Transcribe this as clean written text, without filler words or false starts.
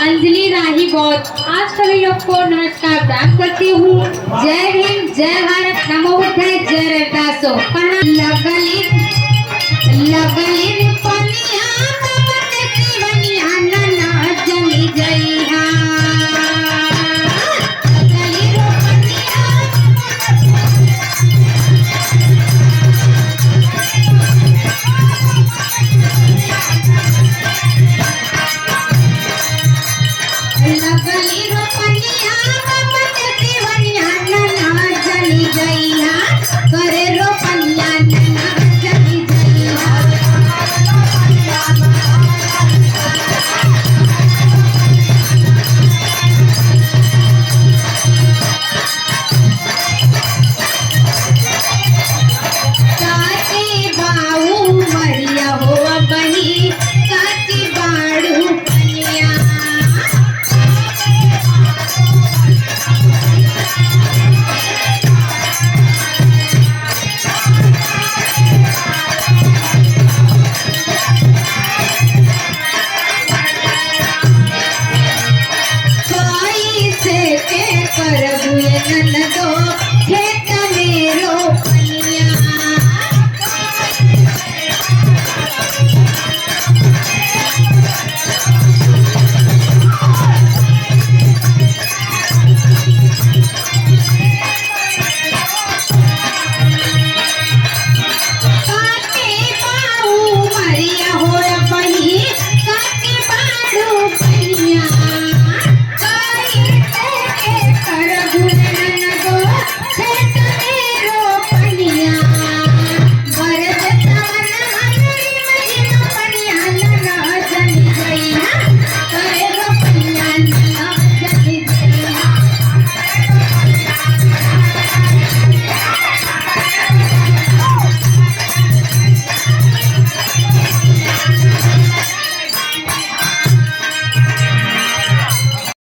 अंजलि राही बौद्ध आज सभी लोग को नमस्कार प्राप्त करती हूँ। जय हिंद, जय भारत, नमो बुद्धाय, जय रविदासो। लगली लगली पनिया कमत शिवनिया नना जली जइहा लगली रो पनिया लगली रो पनिया कमत शिवनिया नना जली जइहा करे रो पनिया नना जली जइहा काटी बाऊ मरिया हो बही काटी बाड़ू पनिया कोई से के करबू ये ननदो